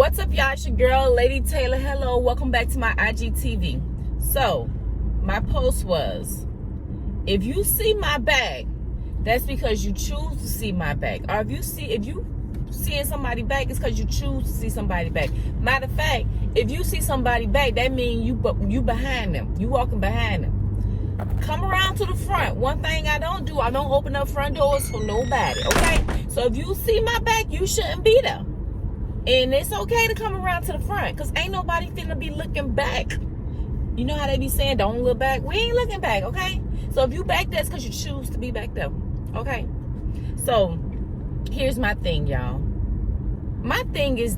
What's up, y'all? It's your girl, Lady Taylor. Hello, welcome back to my IGTV. So, my post was, if you see my bag, that's because you choose to see my bag. Or if you seeing somebody back, it's because you choose to see somebody back. Matter of fact, if you see somebody back, that means you behind them. You walking behind them. Come around to the front. One thing I don't do, I don't open up front doors for nobody, okay? So if you see my back, you shouldn't be there. And it's okay to come around to the front, because ain't nobody finna be looking back. You know how they be saying, don't look back? We ain't looking back, okay? So if you back there, it's because you choose to be back there, okay? So here's my thing, y'all. My thing is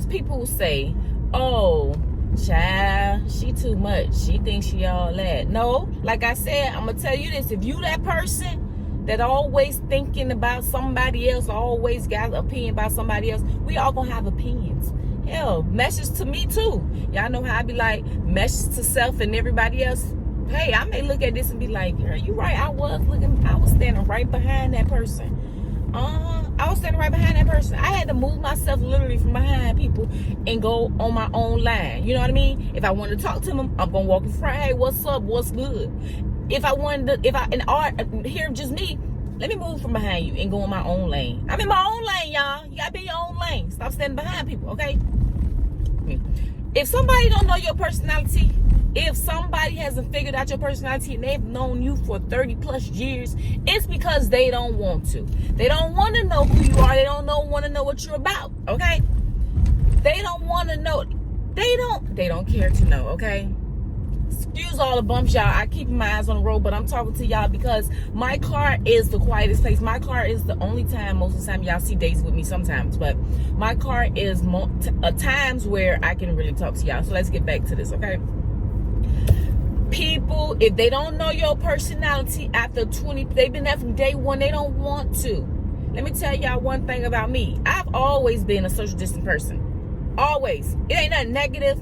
people say, oh, child, she too much. She thinks she all that. No, like I said, I'm going to tell you this. If you that person that always thinking about somebody else, always got an opinion about somebody else, we all going to have opinions. Hell, message to me too. Y'all know how I be like, message to self and everybody else. Hey, I may look at this and be like, girl, you right. I was standing right behind that person. I was standing right behind that person. I had to move myself literally from behind people and go on my own line. You know what I mean? If I wanted to talk to them, I'm gonna walk in front. Hey, what's up? What's good? Hear just me, let me move from behind you and go in my own lane. I'm in my own lane, y'all. You gotta be in your own lane. Stop standing behind people, okay? If somebody don't know your personality, if somebody hasn't figured out your personality and they've known you for 30 plus years, it's because they don't want to. They don't want to know who you are. They don't want to know what you're about, okay? They don't want to know. They don't care to know, okay? Excuse all the bumps, y'all. I keep my eyes on the road, but I'm talking to y'all because my car is the quietest place. My car is the only time, most of the time, y'all see days with me sometimes, but my car is times where I can really talk to y'all. So let's get back to this, okay? People, if they don't know your personality after they've been there from day one, they don't want to. Let me tell y'all one thing about me. I've always been a social distance person. Always. It ain't nothing negative.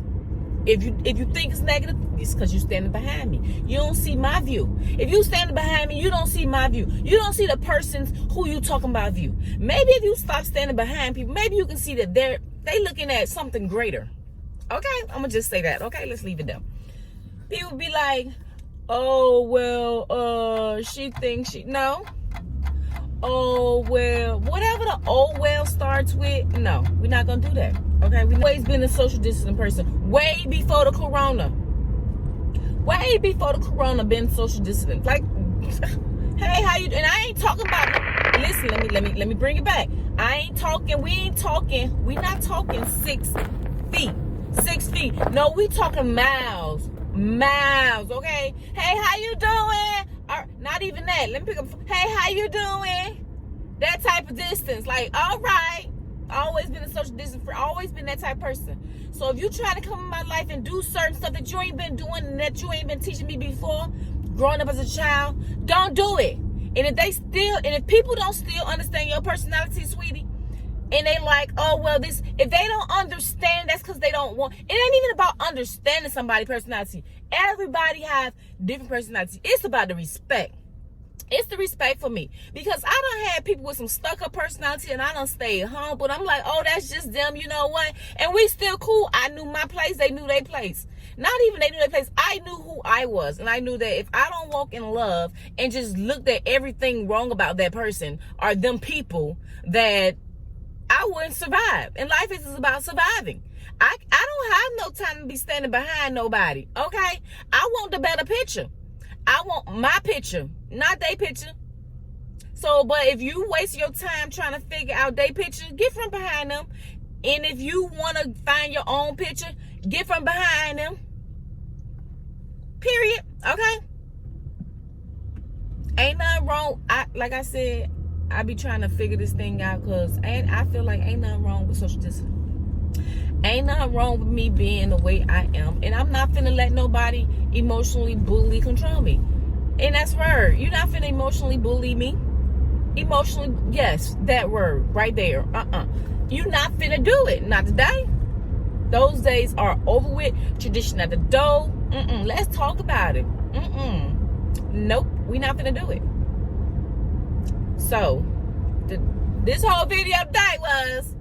If you think it's negative, it's because you're standing behind me. You don't see my view. If you standing behind me, you don't see my view. You don't see the person's who you talking about view. Maybe if you stop standing behind people, maybe you can see that they looking at something greater. Okay? I'm gonna just say that. Okay, let's leave it there. People be like, oh, well, she thinks no. Oh, well, whatever the oh, well starts with, no, we're not going to do that. Okay? We've always been a social distancing person. Way before the corona. Been social distancing. Like, hey, how you doing? And I ain't talking about, listen, let me bring it back. We're not talking 6 feet. 6 feet. No, we talking miles, okay? Hey, how you doing? Or, not even that. Let me pick up. Hey, how you doing? That type of distance. Like, all right. Always been a social distance friend. Always been that type of person. So if you try to come in my life and do certain stuff that you ain't been doing and that you ain't been teaching me before, growing up as a child, don't do it. And if people don't still understand your personality, sweetie, and they like, oh, well, if they don't understand, that's because they don't want. It ain't even about understanding somebody's personality. Everybody has different personality. It's about the respect. It's the respect for me. Because I done had people with some stuck-up personality and I done stayed humble. I'm like, oh, that's just them, you know what? And we still cool. I knew my place. They knew their place. Not even they knew their place. I knew who I was. And I knew that if I don't walk in love and just looked at everything wrong about that person or them people, that I wouldn't survive. And life is about surviving. I don't have no time to be standing behind nobody, okay? I want the better picture. I want my picture, not their picture. So, but if you waste your time trying to figure out their picture, get from behind them. And if you want to find your own picture, get from behind them. Period, okay? Ain't nothing wrong. Like I said, I be trying to figure this thing out because I feel like ain't nothing wrong with social distance. Ain't nothing wrong with me being the way I am. And I'm not finna let nobody emotionally bully, control me. And that's word. You're not finna emotionally bully me. Emotionally, yes, that word right there. You're not finna do it. Not today. Those days are over with. Tradition at the door. Let's talk about it. Nope, we not finna do it. So, this whole video today was,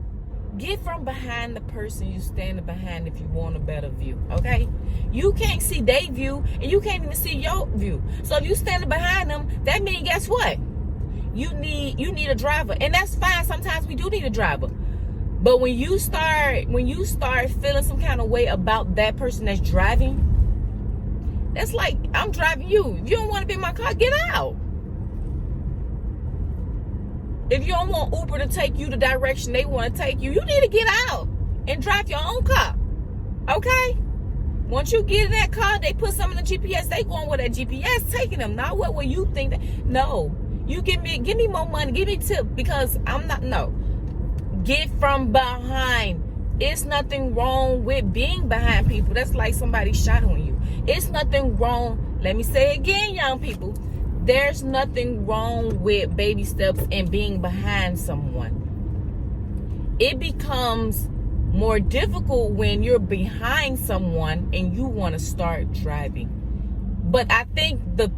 get Get from behind the person you standing behind if you want a better view, okay? You can't see their view, and you can't even see your view. So if you standing behind them, that means, guess what? You need a driver, and that's fine. Sometimes we do need a driver. But when you start feeling some kind of way about that person that's driving, that's like, I'm driving you. If you don't want to be in my car, get out. If you don't want Uber to take you the direction they want to take you, you need to get out and drive your own car. Okay? Once you get in that car, they put something in the GPS, they going where that GPS taking them. Not what will you think that. No. You give me more money, give me tip, because I'm not, no. Get from behind. It's nothing wrong with being behind people. That's like somebody shot on you. It's nothing wrong. Let me say it again, young people. There's nothing wrong with baby steps and being behind someone. It becomes more difficult when you're behind someone and you want to start driving. But I think the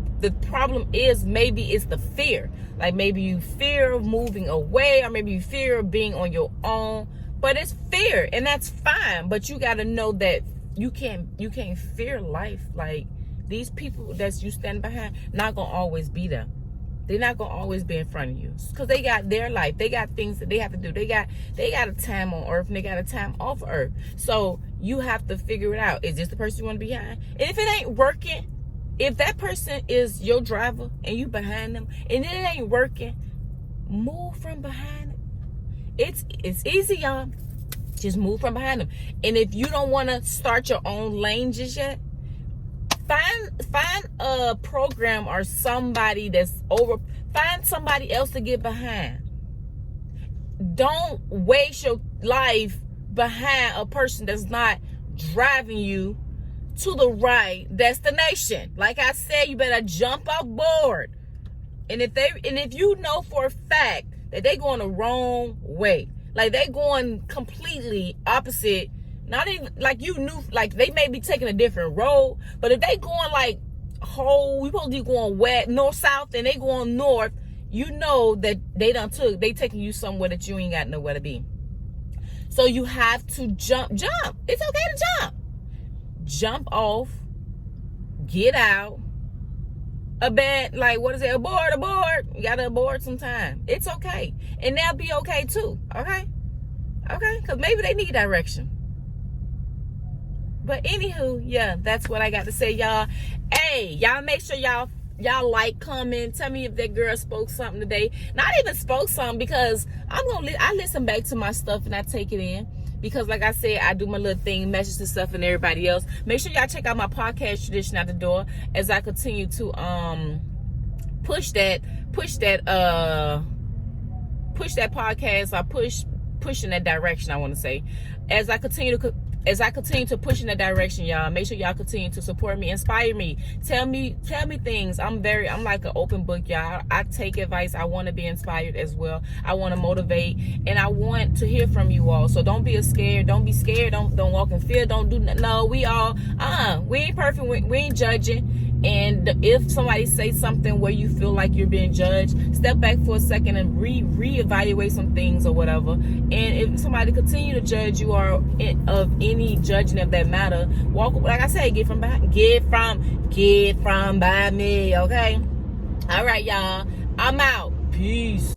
problem is, maybe it's the fear. Like, maybe you fear of moving away, or maybe you fear of being on your own. But it's fear, and that's fine. But you got to know that you can't fear life. Like, these people that you stand behind, not gonna always be there. They're not gonna always be in front of you, because they got their life. They got things that they have to do. They got a time on earth, and they got a time off earth. So you have to figure it out. Is this the person you want to be behind? And if it ain't working, if that person is your driver and you behind them and it ain't working, move from behind them. It's easy, y'all. Just move from behind them. And if you don't want to start your own lane just yet, find a program or somebody find somebody else to get behind. Don't waste your life behind a person that's not driving you to the right destination. Like I said, you better jump off board. And if you know for a fact that they going the wrong way, like they going completely opposite, not even like you knew, like they may be taking a different road, but if they going like we supposed to be going west, north, south, and they going north, you know that they taking you somewhere that you ain't got nowhere to be. So you have to jump. It's okay to jump off, get out, abort. You gotta abort sometime. It's okay, and they'll be okay too. Okay, because maybe they need direction. But anywho, yeah, that's what I got to say, y'all. Hey, y'all make sure y'all like, comment, tell me if that girl spoke something today. Not even spoke something, because I listen back to my stuff and I take it in. Because like I said, I do my little thing, message and stuff, and everybody else. Make sure y'all check out my podcast, Tradition Out the Door, as I continue to push that podcast, or push in that direction, I want to say. As I continue to push in that direction, y'all, make sure y'all continue to support me, inspire me, tell me things. I'm like an open book, y'all. I take advice. I want to be inspired as well. I want to motivate, and I want to hear from you all. So don't be scared. Don't be scared. Don't walk in fear. Don't do no. We ain't perfect. We ain't judging. And if somebody says something where you feel like you're being judged, step back for a second and reevaluate some things or whatever. And if somebody continue to judge you, or of any judging of that matter, walk, like I said, get from by me. Okay. All right, y'all. I'm out. Peace.